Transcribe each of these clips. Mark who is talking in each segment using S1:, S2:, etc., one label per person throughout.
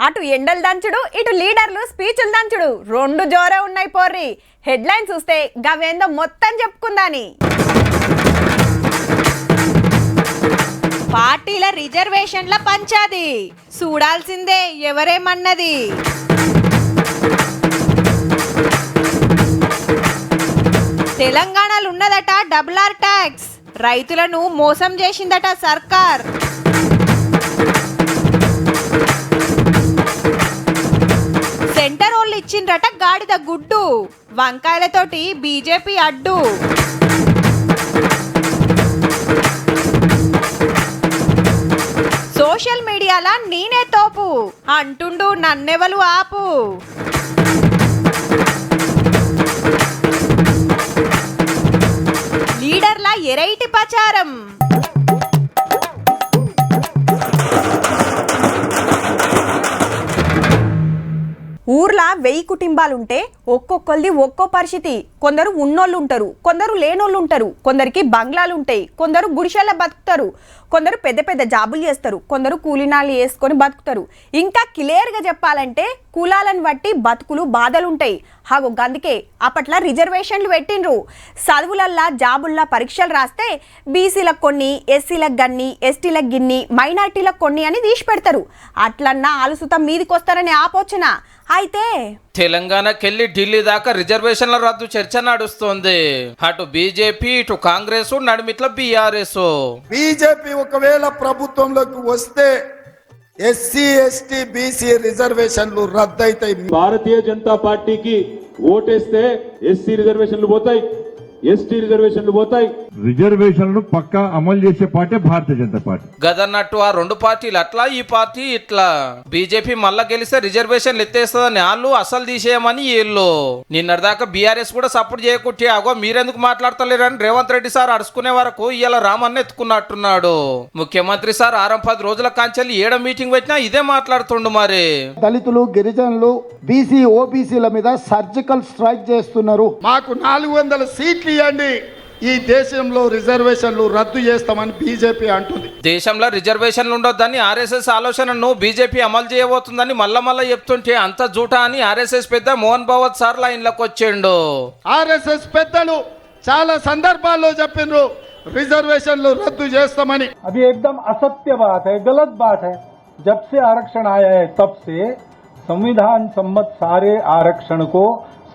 S1: అటు ఎండలు దంచుడు ఇటు లీడర్లు స్పీచ్లు దంచుడు రెండు జోరే ఉన్నాయి పోర్రి. హెడ్లైన్ చూస్తే గవేందో మొత్తం చెప్పుకుందాని. పార్టీల రిజర్వేషన్ల పంచాది చూడాల్సిందే ఎవరేమన్నది. తెలంగాణలో ఉన్నదట డబుల్ ఆర్ ట్యాక్స్, రైతులను మోసం చేసిందట సర్కార్. సెంటర్ వాళ్ళు ఇచ్చిండ్రట గాడిద గుడ్డు, వంకాయలతోటి బీజేపీ అడ్డు. సోషల్ మీడియాలా నేనే తోపు అంటుండు నన్నెవలు ఆపు. లీడర్ల ఎరైటి ప్రచారం. ఊర్లా 1000 కుటుంబాలుంటే ఒక్కొక్కరిది ఒక్కో పరిస్థితి. కొందరు ఉన్నోళ్ళు ఉంటారు, కొందరు లేనోళ్ళు ఉంటారు, కొందరికి బంగ్లాలు ఉంటాయి, కొందరు గుడిసెల్లో బతుకుతారు, కొందరు పెద్ద పెద్ద జాబులు చేస్తారు, కొందరు కూలీనాలు వేసుకొని బతుకుతారు. ఇంకా క్లియర్గా చెప్పాలంటే కులాలను బట్టి బతుకులు బాధలుంటాయి. హాగో గందుకే అప్పట్లో రిజర్వేషన్లు పెట్టిండ్రు. చదువులల్లా జాబుల్లా పరీక్షలు రాస్తే బీసీలకు కొన్ని, ఎస్సీలకు గన్ని, ఎస్టీలకు గిన్ని, మైనార్టీలకు కొన్ని అని తీసి పెడతారు. అట్లన్నా ఆలుసుతం మీదికొస్తారని ఆపోచన. అయితే
S2: తెలంగాణకెళ్ళి ఢిల్లీ దాకా రిజర్వేషన్ల రద్దు చర్చ నడుస్తోంది. అటు బీజేపీ ఇటు కాంగ్రెస్ నడిమిట్ల బీఆర్ఎస్.
S3: బీజేపీ ఒకవేళ ప్రభుత్వంలోకి వస్తే ఎస్సీ ఎస్టీ బీసీ రిజర్వేషన్లు రద్దయితాయి.
S4: భారతీయ జనతా పార్టీకి ఓటేస్తే ఎస్సీ రిజర్వేషన్లు పోతాయి, ఎస్టీ రిజర్వేషన్లు పోతాయి.
S5: రిజర్వేషన్లు పక్కా అమలు చేసే పార్టీ భారతీయ జనతా పార్టీ.
S2: గదన్నట్టు ఆ రెండు పార్టీలు అట్లా, ఈ పార్టీ ఇట్లా. బీజేపీ మళ్ళా గెలిస్తే రిజర్వేషన్లు ఎత్తేస్తుందని వాళ్ళు, అసలు తీసేయమని వీళ్ళు. నిన్నటిదాకా బీఆర్ఎస్ కూడా సపోర్ట్ చేయకుంటే అగో మీరెందుకు మాట్లాడతలేరని రేవంత్ రెడ్డి సార్ అడుచుకునే వరకు ఇవాళ రామన్న ఎత్తుకున్నట్టున్నాడు. ముఖ్యమంత్రి సార్ 6-10 రోజుల కాంచెల్లి ఏడ మీటింగ్ పెట్టినా ఇదే మాట్లాడుతుండు. మరి
S6: దళితులు, గిరిజనులు, బీసీ, ఓబీసీల మీద సర్జికల్ స్ట్రైక్ చేస్తున్నారు.
S3: మాకు 400 సీట్లు ఇవ్వండి, ఈ దేశంలో రిజర్వేషన్లు రద్దు చేస్తామని బీజేపీ అంటుంది.
S2: దేశంలో రిజర్వేషన్లు ఉండొద్దని ఆర్ఎస్ఎస్ ఆలోచనను బీజేపీ అమలు చేయబోతుందని మళ్ళా చెప్తుంటే అంత జూటా అని ఆర్ఎస్ఎస్ పెద్ద మోహన్ భగవత్ సార్ లైన్లోకి వచ్చిండు.
S3: ఆర్ఎస్ఎస్ పెద్దలు చాలా సందర్భాల్లో చెప్పిండ్రు రిజర్వేషన్లు రద్దు చేస్తామని.
S7: अभी एकदम असत्य बात है, गलत बात है. जब से आरक्षण आया है तब से संविधान सम्मत सारे आरक्षण को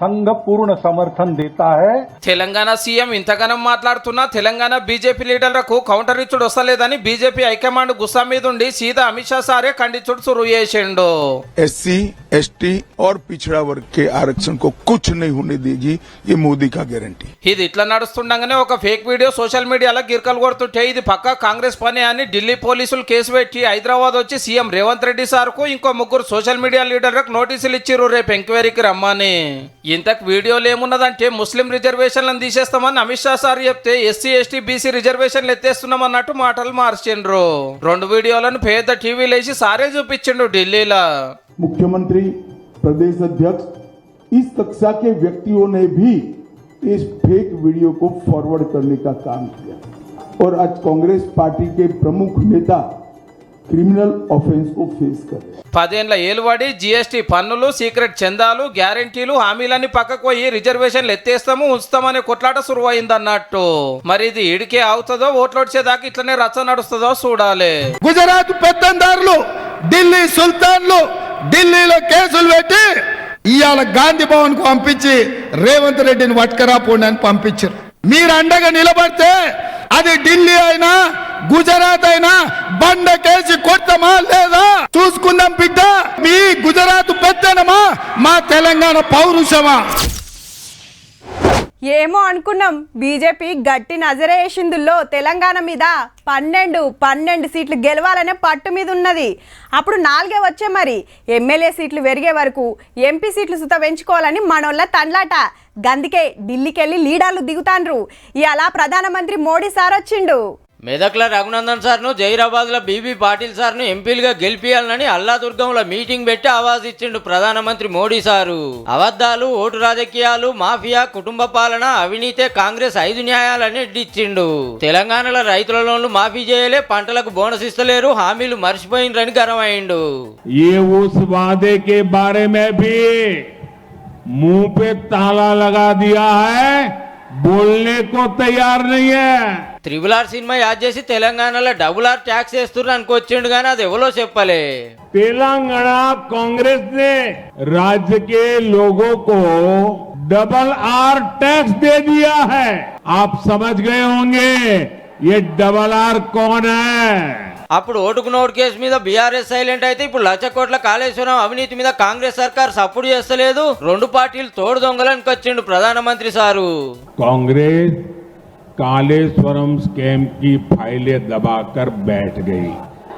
S7: संघ पूर्ण समर्थन देता है.
S2: తెలంగాణ సీఎం ఇంతగానం మాట్లాడుతున్నా తెలంగాణ బీజేపీ లీడర్లకు కౌంటర్ ఇచ్చుడు వస్తలేదని బీజేపీ హైకమాండ్ గుస్సా మీద ఉండి సీదా అమిత్ షా సారే ఖండించుడు शुरू చేసిండు.
S8: एससी, एसटी और पिछड़ा वर्ग के आरक्षण को कुछ नहीं होने देगी, ये मोदी का गारंटी.
S2: ఇది ఇట్లా నడుస్తుండగానే ఒక ఫేక్ వీడియో సోషల్ మీడియాలో గిర్కలు కొడుతుంటే ఇది పక్కా కాంగ్రెస్ పనే అని ఢిల్లీ పోలీసులు కేసు పెట్టి హైదరాబాద్ వచ్చి సీఎం రేవంత్ రెడ్డి సార్ కు ఇంకో 3 సోషల్ మీడియా లీడర్లకు నోటీసులు ఇచ్చిర్రు రేపు ఎంక్వైరీకి రమ్మని. ఇంతకు వీడియోలు ఏమున్నదంటే ముస్లిం రిజర్వేషన్లను తీసేస్తామని అమిత్ షా సార్ చెప్తే ఎస్సీ ఎస్టీ బీసీ రిజర్వేషన్లు ఎత్తేస్తున్నామన్నట్టు మాటలు మార్చిండ్రు. 2 వీడియోలను పేద టీవీలు వేసి సారే చూపించిండు ఢిల్లీలో.
S4: मुख्यमंत्री, प्रदेश अध्यक्ष, इस कक्षा के व्यक्तियों ने भी इस फेक वीडियो को फॉरवर्ड करने का काम किया और आज कांग्रेस पार्टी के प्रमुख नेता क्रिमिनल ऑफेंस को फेस कर रहे हैं.
S2: 10 ఏళ్ల ఏలుబడి, జీఎస్టీ పన్నులు, సీక్రెట్ చందాలు, గ్యారెంటీలు, హామీలన్నీ పక్కకు పోయి రిజర్వేషన్లు ఎత్తేస్తాము ఉంచుతామనే కొట్లాట సురువైందన్నట్టు. మరి ఇది ఈడికే అవుతుందో ఓట్లొచ్చేదాకా ఇట్లనే రచ్చ నడుస్తుందో చూడాలి.
S3: గుజరాత్ పెత్తందారులు, ఢిల్లీ సుల్తాన్లు ఢిల్లీలో కేసులు పెట్టి ఇవాళ గాంధీ భవన్ కు పంపించి రేవంత్ రెడ్డిని పట్టుకరాపోండి అని పంపించారు. మీరు అండగా నిలబడితే అది ఢిల్లీ అయినా గుజరాత్ అయినా బండకేసి కొడతామా లేదా చూసుకుందాం బిడ్డ. మీ గుజరాత్ పెత్తనమా, మా తెలంగాణ పౌరుషమా?
S1: ఏమో అనుకున్నాం, బీజేపీ గట్టి నజరే వేసిందుల్లో తెలంగాణ మీద 12 సీట్లు గెలవాలనే పట్టు మీద ఉన్నది. అప్పుడు 4 వచ్చే, మరి ఎమ్మెల్యే సీట్లు పెరిగే వరకు ఎంపీ సీట్లు సుత పెంచుకోవాలని మనోళ్ళ తండ్లాట. గందుకే ఢిల్లీకి వెళ్ళి లీడర్లు దిగుతాండ్రు. ఇలా ప్రధానమంత్రి మోడీ సార్ వచ్చిండు.
S9: మెదక్ల రఘునందన్ సార్ను, జైరాబాద్లో బీబీ పాటిల్ సార్ను ఎంపీలుగా గెలిపియాలని అల్లాదుర్గంలో మీటింగ్ పెట్టి ఆవాజ్ ఇచ్చిండు ప్రధానమంత్రి మోడీ సారు. అబద్ధాలు, ఓటు రాజకీయాలు, మాఫియా, కుటుంబ పాలన, అవినీతే కాంగ్రెస్ 5 న్యాయాలని ఎడ్డిచ్చిండు. తెలంగాణలో రైతుల లోన్లు మాఫీ చేయలే, పంటలకు బోనస్ ఇస్తలేరు, హామీలు మర్చిపోయిండ్రని గరమైండు.
S5: ये उस वादे के बारे में भी मुंह पे ताला लगा दिया है, बोलने को तैयार नहीं है.
S9: RRR సినిమా యాడ్ చేసి తెలంగాణలో $R ట్యాక్స్ వేస్తున్నారు అనుకొచ్చిండు కానీ అది ఎవరో చెప్పలే.
S5: तेलंगाना कांग्रेस ने राज्य के लोगों को RRR टैक्स दे दिया है. आप समझ गए होंगे ये RRR कौन है.
S9: అప్పుడు ఓటుకు నోటు కేసు మీద బీఆర్ఎస్ సైలెంట్ అయితే ఇప్పుడు 1,00,000 కోట్ల కాళేశ్వరం అవినీతి మీద కాంగ్రెస్ సర్కార్ సపోర్ట్ చేస్తలేదు. 2 పార్టీలు తోడు దొంగలకు వచ్చిండు ప్రధానమంత్రి సారు.
S5: कांग्रेस कालेश्वरम स्कैम की फाइलें दबाकर बैठ गई.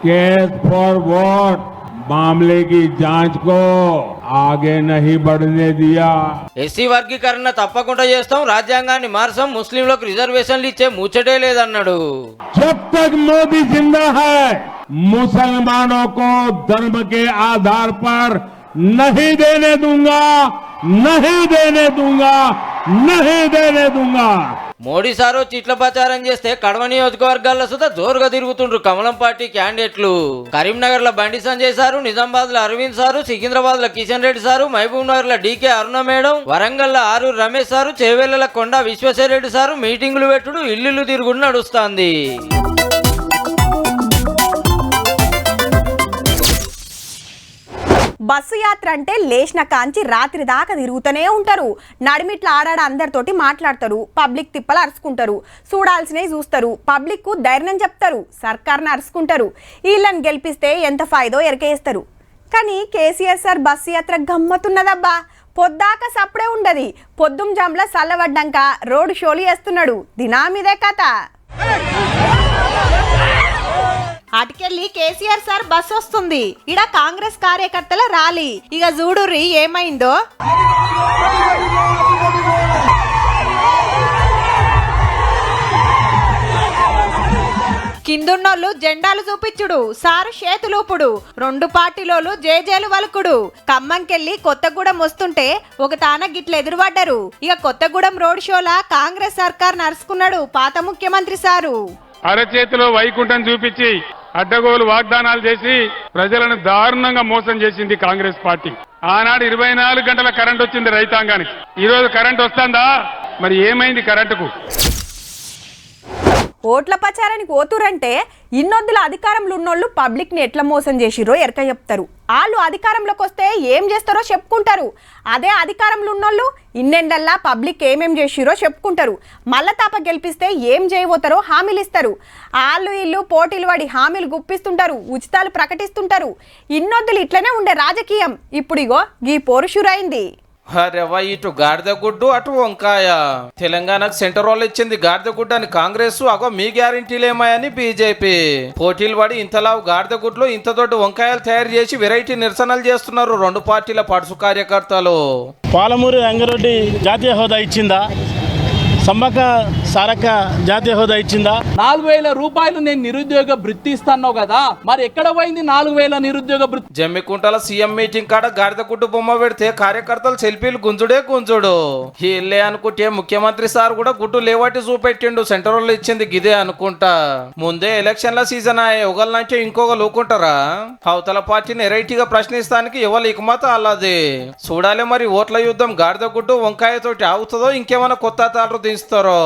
S5: केस फॉर वोट मामले की जांच को आगे नहीं बढ़ने दिया.
S9: ఎస్సీ వర్గీకరణ తప్పకుండా చేస్తాం, రాజ్యాంగాన్ని మార్చాం, ముస్లింలకు రిజర్వేషన్లు ఇచ్చే ముచ్చటే లేదన్నాడు.
S5: जब तक मोदी जिंदा है मुसलमानों को धर्म के आधार पर नहीं देने दूंगा, नहीं देने दूंगा, नहीं देने दूंगा.
S9: మోడీ సారు చిట్ల ప్రచారం చేస్తే కడమ నియోజకవర్గాల్లో సుధా జోరుగా తిరుగుతుండ్రు కమలం పార్టీ క్యాండిడేట్లు. కరీంనగర్ లో బండి సంజయ్ సారు, నిజామాబాద్ లో అరవింద్ సారు, సికింద్రాబాద్ లో కిషన్ రెడ్డి సారు, మహబూబ్ నగర్ లో డీకే అరుణ మేడం, వరంగల్ లో ఆరూరు రమేష్ సారు, చేవెళ్ల కొండ విశ్వేశ్వరరెడ్డి సారు మీటింగులు పెట్టుడు, ఇల్లు తిరుగుడు నడుస్తాంది.
S1: బస్సు యాత్ర అంటే లేచిన కాంచి రాత్రి దాకా తిరుగుతూనే ఉంటారు. నడిమిట్ల ఆడాడ అందరితోటి మాట్లాడతారు, పబ్లిక్ తిప్పలు అరుచుకుంటారు, చూడాల్సినవి చూస్తారు, పబ్లిక్ కు ధైర్యం చెప్తారు, సర్కార్ని అరుచుకుంటారు. వీళ్ళని గెలిపిస్తే ఎంత ఫాయిదో ఎరకేస్తారు. కానీ కేసీఆర్ సార్ బస్సు యాత్ర గమ్మతున్నదబ్బా. పొద్దాక సప్పుడే ఉండదు, పొద్దుం జాంల చల్లబడ్డాక రోడ్డు షోలు చేస్తున్నాడు. దినామిదే కథ. అటుకెళ్ళి కేసీఆర్ సార్ బస్ వస్తుంది. ఇడ కాంగ్రెస్ కార్యకర్తల ర్యాలీ. ఇక చూడుర్రి ఏమైందో. కిందున్నోళ్ళు జెండాలు చూపించుడు, సారు చేతులూపుడు, 2 పార్టీలోలు జేజేలు వలుకుడు. ఖమ్మంకెళ్ళి కొత్తగూడెం వస్తుంటే ఒక తాన గిట్ల ఎదురుపడ్డారు. ఇక కొత్తగూడెం రోడ్ షోలా కాంగ్రెస్ సర్కార్ నడుచుకున్నాడు పాత ముఖ్యమంత్రి సారు.
S10: అరచేతిలో వైకుంఠం చూపించి అడ్డగోలు వాగ్దానాలు చేసి ప్రజలను దారుణంగా మోసం చేసింది కాంగ్రెస్ పార్టీ. ఆనాడు 24 గంటల కరెంట్ వచ్చింది రైతాంగానికి. ఈ రోజు కరెంట్ వస్తుందా? మరి ఏమైంది కరెంటుకు?
S1: ఓట్ల ప్రచారానికి పోతురంటే ఇన్నొద్దుల అధికారంలో ఉన్నోళ్ళు పబ్లిక్ ని ఎట్లా మోసం చేసిరో ఎరక చెప్తారు. వాళ్ళు అధికారంలోకి వస్తే ఏం చేస్తారో చెప్పుకుంటారు. అదే అధికారంలో ఉన్నోళ్ళు ఇన్నెండల్లా పబ్లిక్ ఏమేం చేసిరో చెప్పుకుంటారు. మళ్ళా తాప గెలిపిస్తే ఏం చేయబోతారో హామీలు ఇస్తారు. వాళ్ళు ఇల్లు పోటీలు పడి హామీలు గుప్పిస్తుంటారు, ఉచితాలు ప్రకటిస్తుంటారు. ఇన్నొద్దులు ఇట్లనే ఉండే రాజకీయం ఇప్పుడు ఇగో గీ పోరుషురైంది.
S2: అరేవా, ఇటు గాడిదగుడ్డు అటు వంకాయ. తెలంగాణకు సెంటర్ రోల్ ఇచ్చింది గాడిదగుడ్డు అని కాంగ్రెస్, అగో మీ గ్యారంటీలేమాయని బీజేపీ. పోటీలు పడి ఇంతలావు గాడిదగుడ్లు ఇంత దొడ్డు వంకాయలు తయారు చేసి వెరైటీ నిరసనలు చేస్తున్నారు 2 పార్టీల పడుసు కార్యకర్తలు.
S11: పాలమూరు రంగారెడ్డి జాతీయ హోదా ఇచ్చిందా? సమ్మక్క సారక్క జాతీయ హోదా ఇచ్చిందా?
S12: 4,000 రూపాయలు నేను నిరుద్యోగ వృత్తి ఇస్తాను కదా, మరి ఎక్కడ పోయింది 4,000 నిరుద్యోగ వృత్తి?
S2: జమ్మికుంటల సీఎం మీటింగ్ కాడ గాడిదగుడ్డు బొమ్మ పెడితే కార్యకర్తలు సెల్ఫీలు గుంజుడే గుంజుడు. ఇల్లే అనుకుంటే ముఖ్యమంత్రి సార్ కూడా గుడ్డు లేవాటి చూపెట్టిండు. సెంట్రల్ ఇచ్చింది గిదే అనుకుంటా. ముందే ఎలక్షన్ల సీజన్ అయ్యే ఒకళ్ళంటే ఇంకొక లోకుంటారా? అవతల పార్టీని వెరైటీగా ప్రశ్నిస్తానికి ఎవరు ఇకమత అల్లది. చూడాలి మరి ఓట్ల యుద్ధం గాడిదగుడ్డు వంకాయతోటి ఆగుతుందో ఇంకేమైనా కొత్త తాటరు తీస్తారో.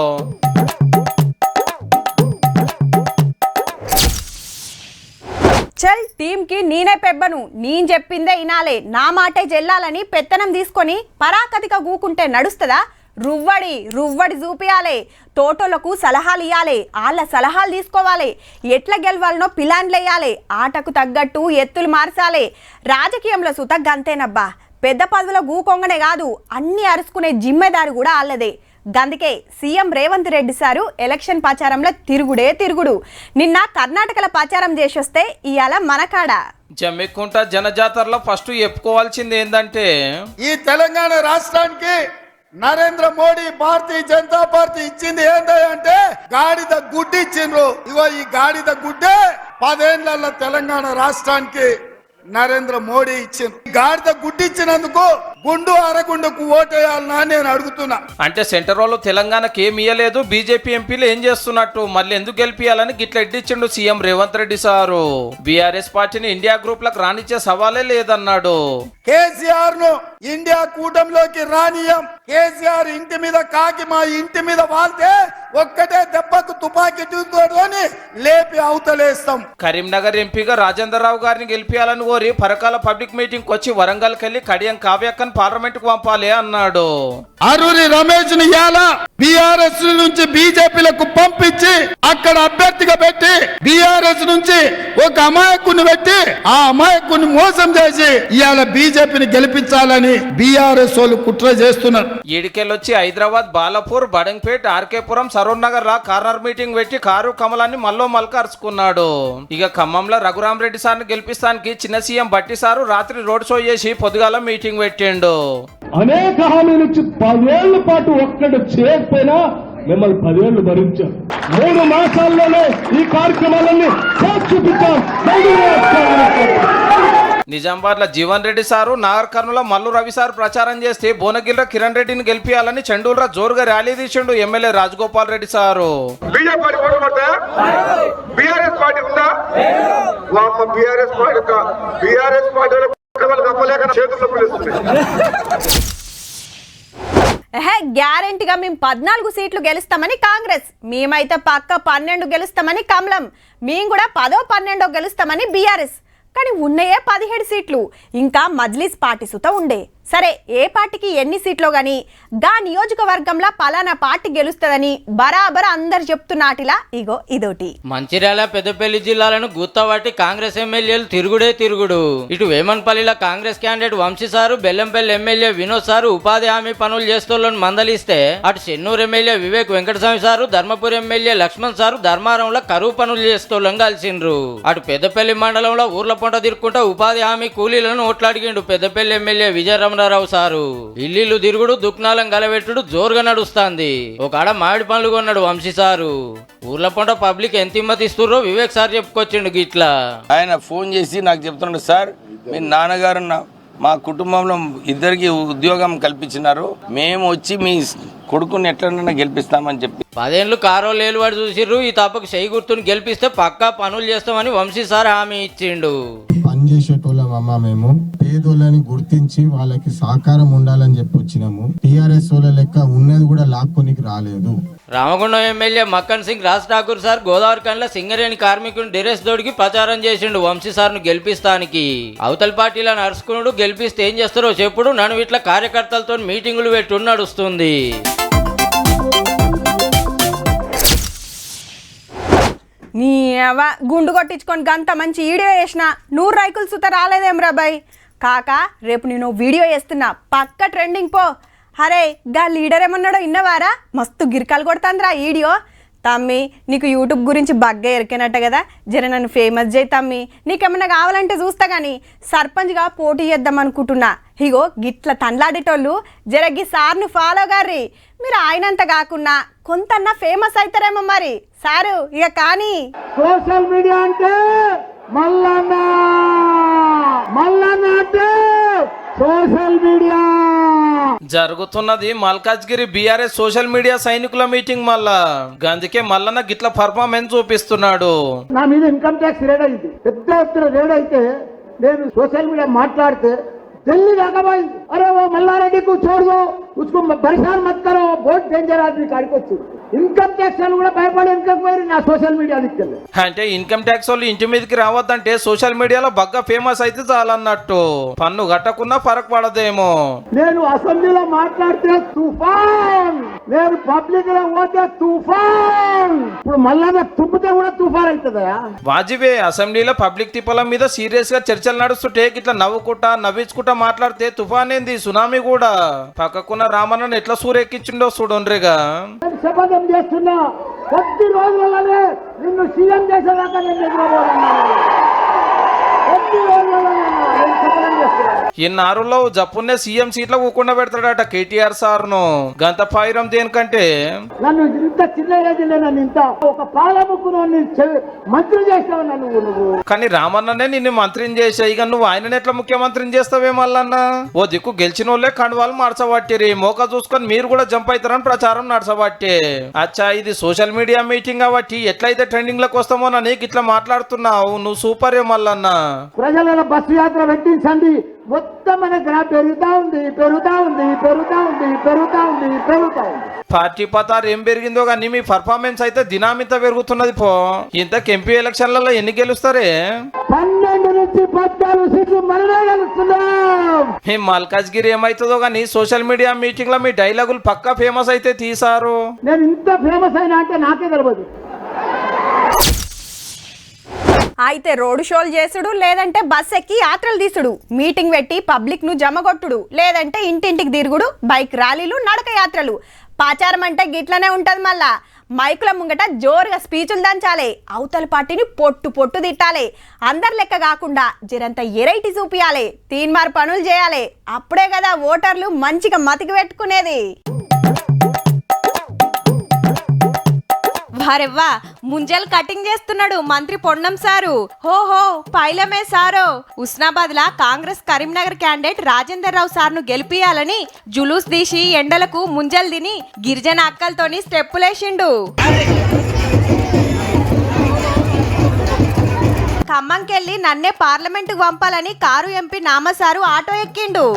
S1: చల్ టీంకి నేనే పెబ్బను, నేను చెప్పిందే వినాలే, నా మాటే చెల్లాలని పెత్తనం తీసుకొని పరాకతిగా కూకుంటే నడుస్తుందా? రువ్వడి చూపియాలి, తోటోలకు సలహాలు ఇవ్వాలి, వాళ్ళ సలహాలు తీసుకోవాలి, ఎట్లా గెలవాలనో ప్లాన్లు వేయాలి, ఆటకు తగ్గట్టు ఎత్తులు మార్చాలి. రాజకీయంలో సుత గంతేనబ్బా. పెద్ద పదవిలో గూకొంగనే కాదు, అన్ని అరుచుకునే జిమ్మెదారు కూడా వాళ్ళదే. గందుకే CM Revanth Reddy sir election ప్రచారంలో తిరుగుడు. నిన్న కర్ణాటకలో ప్రచారం చేసొస్తే ఇవాళ మనకాడ
S2: జమ్మికుంట జనజాతరలో ఫస్ట్ చెప్పుకోవాల్సింది ఏంటంటే
S3: ఈ తెలంగాణ రాష్ట్రానికి నరేంద్ర మోడీ భారతీయ జనతా పార్టీ ఇచ్చింది ఏంటంటే గాడిద గుడ్డి ఇచ్చిండ్రు. ఇగో ఈ గాడిద గుడ్డే 10 ఏళ్ల తెలంగాణ రాష్ట్రానికి నరేంద్ర మోడీ ఇచ్చింది. గాడిద గుడ్డిచ్చినందుకు గుండు అరగుండుకు ఓటేయాలనా నేను అడుగుతున్నా.
S2: అంటే సెంటర్ వాళ్ళు తెలంగాణకి ఏమి ఇయ్యలేదు, బీజేపీ ఎంపీలు ఏం చేస్తున్నట్టు, మళ్ళీ ఎందుకు గెలిపియాలని గిట్ల ఎడ్డిచ్చిండు CM Revanth Reddy sir. BRS పార్టీని ఇండియా గ్రూప్ లకు రానిచ్చే సవాలే లేదన్నాడు.
S3: కేసీఆర్ ను ఇండియా కూటమిలోకి రానియం. కేసీఆర్ ఇంటి మీద కాకి మా ఇంటి మీద వాళ్తే ఒక్కటే దెబ్బకు తుపాకీ తోని లేపి అవతలేస్తాం.
S2: కరీంనగర్ ఎంపీగా రాజేందర్ రావు గారిని గెలిపియాలని కోరి పరకాల పబ్లిక్ మీటింగ్ వచ్చి వరంగల్ కెళ్లి కడియం కావ్యక్కను పార్లమెంట్ కు పంపాలి అన్నాడు.
S3: అరూరి రమేష్ ని బీఆర్ఎస్ నుంచి బీజేపీలకు పంపించి అక్కడ అభ్యర్థిగా పెట్టి బీఆర్ఎస్ నుంచి ఒక అమాయకుని పెట్టి ఆ అమాయకుని మోసం చేసి ఇవాళ బీజేపీని గెలిపించాలని బీఆర్ఎస్ వాళ్ళు కుట్ర చేస్తున్నారు.
S2: ఈడికెళ్ళొచ్చి హైదరాబాద్, బాలపూర్, బడంగ్పేట్, ఆర్కేపురం, సరూర్ నగర్ లా కార్నర్ మీటింగ్ పెట్టి కారు కమలాన్ని మల్లో మల్క అరుచుకున్నాడు. ఇక ఖమ్మంలో రఘురామ్ రెడ్డి సార్ని గెలిపిస్తానికి చిన్న సీఎం బట్టి సారు రాత్రి రోడ్ షో చేసి పొద్దుగాల మీటింగ్ పెట్టిండు.
S11: అనేక హామీలు ఇచ్చి 10 ఏళ్ల పాటు ఒక్కటి చేయకపోయినా మిమ్మల్ని 10 ఏళ్లు భరించాం. 3 మాసాల్లోనే ఈ కార్యక్రమాలన్నీ చూపించాం.
S2: నిజామాబాద్ లో జీవన్ రెడ్డి సారు, నాగర్ కర్నూలు మల్లు రవి సార్ ప్రచారం చేస్తే భువనగిరిలో కిరణ్ రెడ్డిని గెలిపియాలని చండూరులో జోరుగా ర్యాలీ తీసిండు ఎమ్మెల్యే రాజగోపాల్ రెడ్డి సారు.
S1: గ్యారెంటీగా మేము 14 సీట్లు గెలుస్తామని కాంగ్రెస్, మేమైతే పక్క 12 గెలుస్తామని కమలం, మేము కూడా 10, 12 గెలుస్తామని బీఆర్ఎస్. కానీ ఉన్నాయే 17 సీట్లు. ఇంకా మజ్లిస్ పార్టీ సుత ఉండే. సరే, ఏ పార్టీకి ఎన్ని సీట్లో గాని గా నియోజకవర్గంలో పలానా పార్టీ గెలుస్తుందని బరాబర్ అందరు చెప్తున్నాటిలా ఇగో ఇదోటి.
S9: మంచిర్యాల, పెద్దపల్లి జిల్లాలను గుత్తబట్టి కాంగ్రెస్ ఎమ్మెల్యేలు తిరుగుడే తిరుగుడు. ఇటు వేమన్పల్లిలో Congress candidate Vamshi sir, Bellampalli MLA Vinod sir ఉపాధి హామీ పనులు చేస్తోళ్ళని మందలిస్తే, అటు Chennur MLA Vivek Venkataswamy sir, Dharmapuri MLA Laxman sir ధర్మారంలో కరువు పనులు చేస్తోళ్ళని కలిసిండ్రు. అటు పెద్దపల్లి మండలంలో ఊర్ల పొంట తిరుక్కుంటా ఉపాధి హామీ కూలీలను ఓట్లాడిగిండు పెద్దపల్లి ఎమ్మెల్యే విజయరామరావు సారు. ఇల్లు తిరుగుడు, దుక్నాలం గలబెట్టుడు జోరుగా నడుస్తాంది. ఒక ఆడ మామిడి పండ్లు కొన్నాడు వంశీ సారు. ఊర్ల పొంట పబ్లిక్ ఎంత హిమ్మతిస్తుర్రో వివేక్ సార్ చెప్పుకొచ్చిండు గిట్లా.
S13: ఆయన ఫోన్ చేసి నాకు చెప్తున్నాడు, సార్ మీ నాన్నగారు మా కుటుంబంలో ఇద్దరికి ఉద్యోగం కల్పించినారు, మేము వచ్చి మీ కొడుకుని ఎట్లన్నా గెలిపిస్తామని చెప్పి
S9: 10 ఏళ్ళు కారో లేలువాడు చూసిర్రు. ఈ తప్పకు చెయ్యి గుర్తుని గెలిపిస్తే పక్కా పనులు చేస్తామని వంశీ సార్ హామీ ఇచ్చిండు.
S14: పనిచేసేటోళ్ళమమ్మ, మేము పేదోళ్ళని గుర్తించి వాళ్ళకి సహకారం ఉండాలని చెప్పి వచ్చినాము. టీఆర్ఎస్ వాళ్ళ లెక్క ఉన్నది కూడా లాక్కోనికి రాలేదు.
S9: రామగుండం ఎమ్మెల్యే మక్కన్ సింగ్ రాజ్ ఠాకూర్ సార్ గోదావరి కన్ల సింగరేణి కార్మికుని డెరెస్ దోడికి ప్రచారం చేసిండు వంశీ సార్ను గెలిపిస్తానికి. అవతల పార్టీలో నడుచుకున్నాడు, గెలిపిస్తే ఏం చేస్తారో చెప్పుడు నన్ను ఇట్లా కార్యకర్తలతో మీటింగులు పెట్టి నడుస్తుంది.
S1: నీ గుండు కొట్టించుకొని గంత మంచి వీడియో వేసిన 100 రైకులు సుత రాలేదేం రాబాయ్ కాక. రేపు నేను వీడియో వేస్తున్నా, పక్క ట్రెండింగ్ పో. అరే గా లీడర్ ఏమన్నాడో ఇన్నవారా, మస్తు గిరికాలు కొడుతుందిరా వీడియో. తమ్మి నీకు యూట్యూబ్ గురించి బగ్గా ఎరికినట్టు కదా, జర నన్ను ఫేమస్ చేయి తమ్మి, నీకేమన్నా కావాలంటే చూస్తా కానీ సర్పంచ్గా పోటీ చేద్దాం అనుకుంటున్నా. ఇగో గిట్ల తండ్లాడేటోళ్ళు జరగి సార్ను ఫాలో గారి, మీరు ఆయనంత కాకుండా కొంతన్నా ఫేమస్ అవుతారేమో మరి సారు. ఇక కానీ
S6: సోషల్ మీడియా అంటే మల్లన్న అంటే సోషల్ మీడియా
S2: జరుగుతున్నది మల్కాజ్గిరి బీఆర్ఎస్ సోషల్ మీడియా సైనికుల మీటింగ్. మళ్ళా అందుకే మల్లన్న గిట్ల పర్ఫార్మెన్స్ చూపిస్తున్నాడు.
S6: నా మీద ఇన్కమ్ ట్యాక్స్ రేడ్ అయింది, పెద్ద ఎత్తున రేడ్ అయితే నేను సోషల్ మీడియా మాట్లాడితే ఢిల్లీ దాకా పోయింది. అరే ఓ మల్లారెడ్డి కు చూడు, उसको परेशान मत करो, बहुत डेंजर आदमी కాడికి వచ్చి ఇన్కమ్ ట్యాక్స్ అని కూడా భయపడి ఇన్కమ్ పోయి నా సోషల్ మీడియా దిక్కెళ్ళి.
S2: అంటే ఇన్కమ్ ట్యాక్స్ వాళ్ళు ఇంటి మీదకి రావద్దంటే సోషల్ మీడియాలో బాగా ఫేమస్ అయితే చాలన్నట్టు, పన్ను కట్టకున్నా ఫరక్ పడదేమో.
S6: నేను అసెంబ్లీలో మాట్లాడితే తుఫాన్, నేను పబ్లిక్ లో పోతే తుఫాన్, ఇప్పుడు మళ్ళా తుప్పితే కూడా తుఫాన్ అవుతుందా?
S2: వాజిబే అసెంబ్లీలో పబ్లిక్ తిప్పల మీద సీరియస్ గా చర్చలు నడుస్తుంటే ఇట్లా నవ్వుకుంటా నవ్వించుకుంటా మాట్లాడితే తుఫాన్ ఏంది సునామీ కూడా. పక్కకున్న రామన్నను ఎట్లా సూరెక్కించిండో చూడండిగా.
S6: శపథం చేస్తున్నా, కొద్ది రోజులలోనే నిన్ను సీఎం చేసేదాకా నేను నిద్రపోతున్నాను. కొద్ది రోజులలోనే శపథం చేస్తున్నా.
S2: ఇన్నారులో జప్పున్నే సీఎం సీట్లో కూకుండా పెడతాడట కేటీఆర్ సార్ను. గంత పైరం దేనికంటే
S6: నన్ను ఇంత చిన్న ఏజ్లో నన్ను ఇంత ఒక పాలముక్కును మంత్రి చేస్తావు నువ్వు.
S2: కానీ రామన్ననే నిన్ను మంత్రిని చేసా, ఇక నువ్వు ఆయనని ఎట్లా ముఖ్యమంత్రిని చేస్తావే మళ్ళన్న? ఓ దిక్కు గెలిచిన వాళ్ళే కండువాలు మార్చబట్టిరి, మోక చూసుకొని మీరు కూడా జంప్ అవుతారని ప్రచారం నడచబట్టే. అచ్చా ఇది సోషల్ మీడియా మీటింగ్ కాబట్టి ఎట్లయితే ట్రెండింగ్ లకు వస్తామో నీకు ఇట్లా మాట్లాడుతున్నావు, నువ్వు సూపర్ ఏ మల్లన్న.
S6: ప్రజల బస్సు యాత్ర పెట్టించండి, మొత్తం మన గ్రాఫ్ పెరుగుతా ఉంది పెరుగుతా ఉంది పెరుగుతా ఉంది పెరుగుతా ఉంది పెరుగుతా ఉంది.
S2: పార్టీ పతారు ఏం పెరిగిందో కానీ మీ పర్ఫార్మెన్స్ అయితే దినామింత పెరుగుతున్నది పో. ఇంతకు ఎంపీ ఎలక్షన్లలో ఎన్ని గెలుస్తారే?
S6: 12 నుంచి 14 సీట్లు మనమే గెలుస్తున్నాం.
S2: మీ మల్కాజ్గిరి ఏమైతుందో కానీ సోషల్ మీడియా మీటింగ్ లో మీ డైలాగులు పక్కా ఫేమస్ అయితే తీసారు.
S6: నేను ఇంత ఫేమస్ అయినా అంటే నాకే తెలియదు.
S1: అయితే రోడ్ షోలు చేసుడు, లేదంటే బస్ ఎక్కి యాత్రలు తీసుడు, మీటింగ్ పెట్టి పబ్లిక్ ను జమగొట్టుడు, లేదంటే ఇంటింటికి తిరుగుడు, బైక్ ర్యాలీలు, నడక యాత్రలు. పాచారం అంటే గిట్లనే ఉంటది. మళ్ళా మైకుల ముంగట జోరుగా స్పీచులు దంచాలి, అవతల పార్టీని పొట్టు పొట్టు తిట్టాలి, అందరు లెక్క కాకుండా జరంత ఎరైటీ చూపియాలి, తీన్మార్ పనులు చేయాలి. అప్పుడే కదా ఓటర్లు మంచిగా మతికి పెట్టుకునేది. వారెవ్వా ముంజల్ కటింగ్ చేస్తున్నాడు మంత్రి పొన్నం సారు. హోహో పైలమే సారో. ఉస్నాబాద్ లా కాంగ్రెస్ కరీంనగర్ క్యాండిడేట్ రాజేందర్ రావు సార్ ను గెలిపియాలని జులూస్ తీసి ఎండలకు ముంజల్ తిని గిరిజన అక్కలతోని స్టెప్పులేసిండు. ఖమ్మంకెళ్ళి నన్నే పార్లమెంటుకు పంపాలని కారు ఎంపీ నామసారు ఆటో ఎక్కిండు.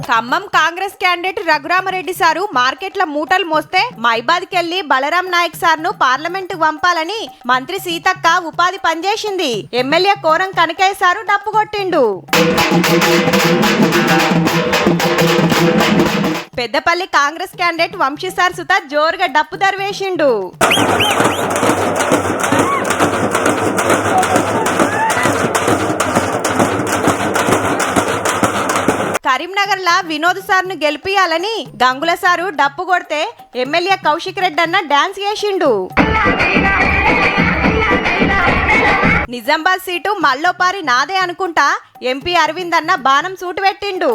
S1: Khammam Congress candidate Raghurama Reddy sir మార్కెట్ల మూటలు మోస్తే మైబాద్కెళ్లి బలరాం నాయక్ సార్ ను పార్లమెంట్ పంపాలని మంత్రి సీతక్క ఉపాధి పనిచేసింది. ఎమ్మెల్యే కోరం కనకయ్య సారు డప్పు కొట్టిండు. పెద్దపల్లి కాంగ్రెస్ క్యాండిడేట్ వంశీ సార్ సుత జోరుగా డప్పు దర్వేసిండు. కరీంనగర్ లా వినోద్ సార్ ను గెలిపియాలని గంగుల సారు డప్పు కొడితే ఎమ్మెల్యే కౌశిక్ రెడ్డి అన్న డాన్స్ చేసిండు. నిజామాబాద్ సీటు మల్లోపారి నాదే అనుకుంటా ఎంపీ అరవింద్ అన్న బాణం సూటు పెట్టిండు.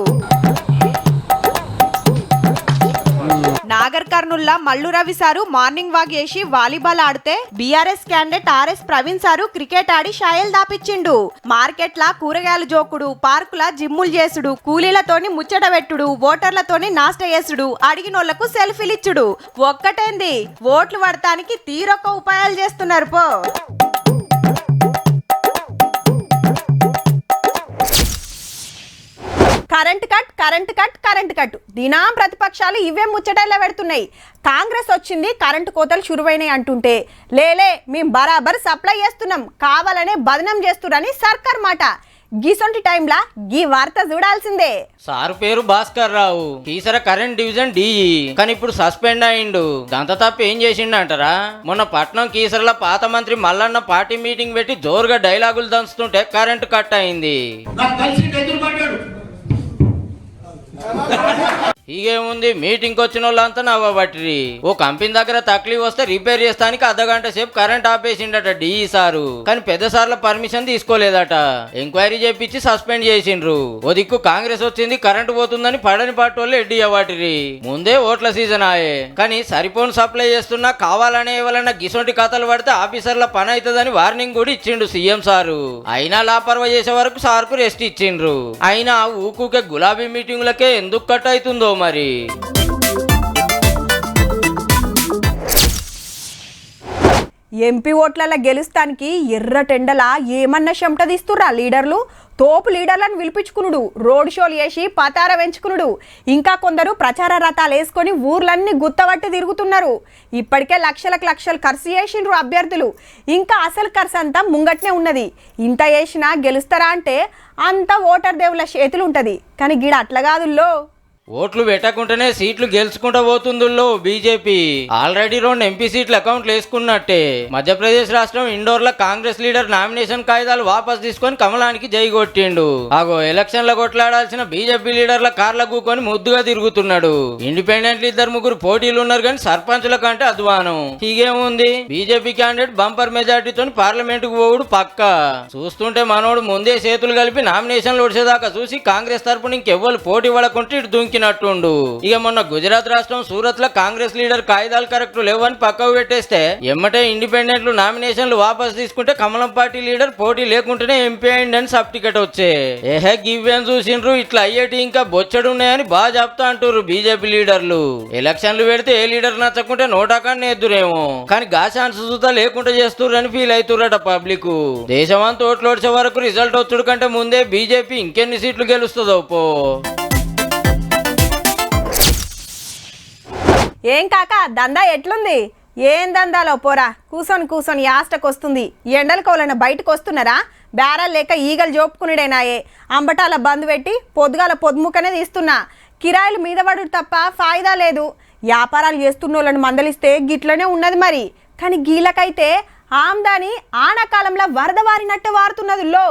S1: Nagar Kurnool Mallu Ravi sir morning walk చేసి వాలీబాల్ ఆడితే BRS candidate RS Praveen sir cricket ఆడి షాయల్ దాపిచ్చిండు. మార్కెట్ లా కూరగాయలు జోకుడు, పార్కుల జిమ్ములు చేసుడు, కూలీలతోని ముచ్చట పెట్టుడు, ఓటర్లతోని నాష్ట చేసుడు, అడిగినోళ్లకు సెల్ఫీలు ఇచ్చుడు. ఒక్కటేంది ఓట్లు పడటానికి తీరొక్క ఉపాయాలు చేస్తున్నారు పో. కరెంట్ కట్ దినాం ప్రతిపక్షాలు ఇవే ముచ్చటైలా పెడుతున్నాయి. కాంగ్రెస్ వచ్చింది కరెంటు కోతలు షురువైనాయి అంటుంటే లేలే మేము బరాబర్ సప్లై చేస్తున్నాం, కావాలనే బదనం చేస్తురని సర్కార్ మాట. గీసొంటి టైంలా గీ వార్త చూడాల్సిందే.
S9: సారు పేరు Bhaskar Rao, Keesara current division DE, కానీ ఇప్పుడు సస్పెండ్ అయిండు. దాంతో తప్ప ఏం చేసిండు అంటారా? మొన్న పట్నం కీసరల పాత మంత్రి మల్లన్న పార్టీ మీటింగ్ పెట్టి జోరుగా డైలాగులు దంచుతుంటే కరెంటు కట్ అయింది. ఇగేముంది, మీటింగ్ వచ్చిన వాళ్ళంతా నవ్వబట్టిరి. ఓ కంపెనీ దగ్గర తక్లీఫ్ వస్తే రిపేర్ చేస్తానికి అర్ధగంట సేపు కరెంట్ ఆపేసిండట డిఈ సారు. కానీ పెద్ద సార్ల పర్మిషన్ తీసుకోలేదట. ఎంక్వైరీ చేపించి సస్పెండ్ చేసిండ్రు. ఓ దిక్కు కాంగ్రెస్ వచ్చింది కరెంట్ పోతుందని పడని పార్టీ వాళ్ళు ఎడ్డి అవ్వటిరి. ముందే ఓట్ల సీజన్ ఆయే, కానీ సరిపోను సప్లై చేస్తున్నా కావాలనే ఎవరన్నా గిసొంటి కథలు పడితే ఆఫీసర్ల పని అవుతుందని వార్నింగ్ కూడా ఇచ్చిండు సీఎం సారు. అయినా లాపర్వా చేసే వరకు సార్కు రెస్ట్ ఇచ్చిండ్రు. అయినా ఊకూకే గులాబీ మీటింగ్లకే ఎందుకు కట్ అవుతుందో మరి.
S1: ఎంపీ ఓట్లలో గెలుస్తానికి ఎర్ర టెండలా ఏమన్నా చెమట తీస్తుర్రా లీడర్లు. తోపు లీడర్లను పిలిపించుకునుడు, రోడ్ షోలు చేసి పతార పెంచుకునుడు, ఇంకా కొందరు ప్రచార రథాలు వేసుకొని ఊర్లన్నీ గుత్తబట్టి తిరుగుతున్నారు. ఇప్పటికే లక్షలకు లక్షలు ఖర్చు చేసిండ్రు అభ్యర్థులు. ఇంకా అసలు ఖర్చు అంతా ముంగట్నే ఉన్నది. ఇంత చేసినా గెలుస్తారా అంటే అంత ఓటర్ దేవుళ్ళ చేతులు ఉంటుంది. కానీ గీడ అట్లా కాదుల్లో.
S9: ఓట్లు పెట్టకుండానే సీట్లు గెలుచుకుంటూ పోతుందో బీజేపీ ఆల్రెడీ 2 ఎంపీ సీట్లు అకౌంట్లు వేసుకున్నట్టే. మధ్యప్రదేశ్ రాష్ట్రం ఇండోర్ లో కాంగ్రెస్ లీడర్ నామినేషన్ కాగితాలు వాపస్ తీసుకొని కమలానికి జై కొట్టిండు. ఆగో ఎలక్షన్ లో కొట్లాడాల్సిన బీజేపీ లీడర్ల కార్ల కూకొని ముద్దుగా తిరుగుతున్నాడు. ఇండిపెండెంట్ 2-3 పోటీలు ఉన్నారు కానీ సర్పంచుల కంటే అధ్వానం. హీగేముంది, బీజేపీ క్యాండిడేట్ బంపర్ మెజార్టీతో పార్లమెంట్ కు పోవుడు పక్క. చూస్తుంటే మనోడు ముందే చేతులు కలిపి నామినేషన్లు వచ్చేదాకా చూసి కాంగ్రెస్ తరపున ఇంకెవ్వరు పోటీ పడకుంటే ఇటు దుంకినట్టుండు. ఇక మొన్న గుజరాత్ రాష్ట్రం సూరత్ లో కాంగ్రెస్ లీడర్ కాయిదాలు కరెక్ట్ లేవని పక్కకు పెట్టేస్తే ఎమ్మటే ఇండిపెండెంట్లు నామినేషన్లు వాపస్ తీసుకుంటే కమలం పార్టీ లీడర్ పోటీ లేకుంటేనే ఎంపీ అయిందని సబ్ టికెట్ వచ్చే. ఏహే గివ్వేం చూసిండ్రు, ఇట్లా అయ్యేటి ఇంకా బొచ్చడు ఉన్నాయని బాగా చెప్తా అంటారు బీజేపీ లీడర్లు. ఎలక్షన్లు పెడితే ఏ లీడర్ నచ్చకుంటే నోటాకాన్ని ఎద్దురేమో, కానీ గా ఛాన్స్ చూస్తా లేకుండా చేస్తుర్రని ఫీల్ అవుతుర్రట పబ్లిక్. దేశమంతా ఓట్లు వచ్చే వరకు రిజల్ట్ వచ్చుడు కంటే ముందే బీజేపీ ఇంకెన్ని సీట్లు గెలుస్తుందో పో.
S1: ఏం కాక దందా ఎట్లుంది? ఏం దందాలో పోరా, కూసొని యాస్టకొస్తుంది. ఎండలు కోలన బయటకు వస్తున్నారా? బేరాలు లేక ఈగలు జోపుకునేడేనాయే. అంబటాల బంద్ పెట్టి పొద్దుగాల పొద్దుముకనే తీస్తున్నా. కిరాయిలు మీద పడుడు తప్ప ఫాయిదా లేదు. వ్యాపారాలు చేస్తున్న వాళ్ళని మందలిస్తే గిట్లనే ఉన్నది మరి. కానీ గీలకైతే ఆమ్దాని ఆనాకాలంలో వరద వారినట్టు వారుతున్నదిలో.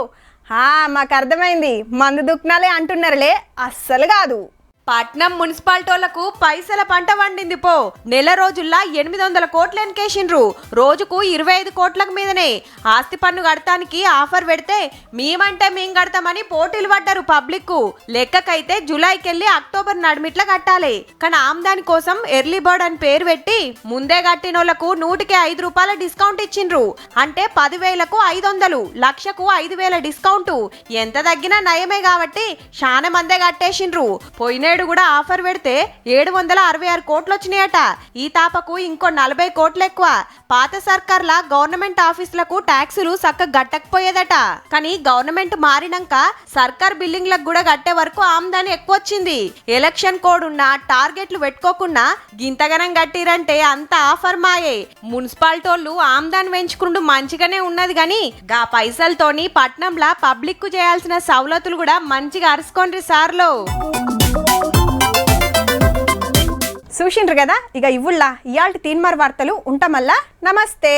S1: మాకు అర్థమైంది, మందు దుక్నాలే అంటున్నారులే, అస్సలు కాదు. పట్నం మున్సిపాలిటీలకు పైసల పంట వండింది పో. నెల రోజుల్లో 800 కోట్లు ఎన్కేసిండ్రు. రోజుకు 25 కోట్లకు మీదనే ఆస్తి పన్ను కడతానికి ఆఫర్ పెడితే మేమంటే మేం కడతామని పోటీలు పడ్డారు పబ్లిక్. లెక్కకైతే జూలైకెళ్ళి అక్టోబర్ నడిమిట్ల కట్టాలి. కానీ ఆమ్దాని కోసం ఎర్లీ బర్డ్ అని పేరు పెట్టి ముందే కట్టినోళ్లకు 100కి 5 రూపాయల డిస్కౌంట్ ఇచ్చిండ్రు. అంటే 10,000కు 500, లక్షకు 5,000 డిస్కౌంట్. ఎంత తగ్గినా నయమే కాబట్టి చాలా మందే కట్టేసిండ్రు. పోయిన కూడా ఆఫర్ పెడితే 766 కోట్లు వచ్చినాయట. ఈ తాపకు ఇంకో 40 కోట్లు ఎక్కువ. పాత సర్కార్ల గవర్నమెంట్ ఆఫీసులకు ట్యాక్సులు చక్కగా గట్టకపోయేదట. కానీ గవర్నమెంట్ మారినాక సర్కార్ బిల్డింగ్లకు కూడా కట్టే వరకు ఆమ్దాని ఎక్కువ వచ్చింది. ఎలక్షన్ కోడ్ ఉన్న టార్గెట్లు పెట్టుకోకుండా గింతగనం కట్టిరంటే అంత ఆఫర్ మాయే. మున్సిపాలిటోళ్ళు ఆమ్దాని పెంచుకుంటూ మంచిగానే ఉన్నది కానీ గా పైసలతోని పట్నంలా పబ్లిక్ కు చేయాల్సిన సౌలతులు కూడా మంచిగా అరుచుకోండి సార్లో. చూసిండ్రు కదా, ఇక ఇవ్వుల్లా ఇయాల్టి తీన్మార్ వార్తలు ఉంటామల్లా. నమస్తే.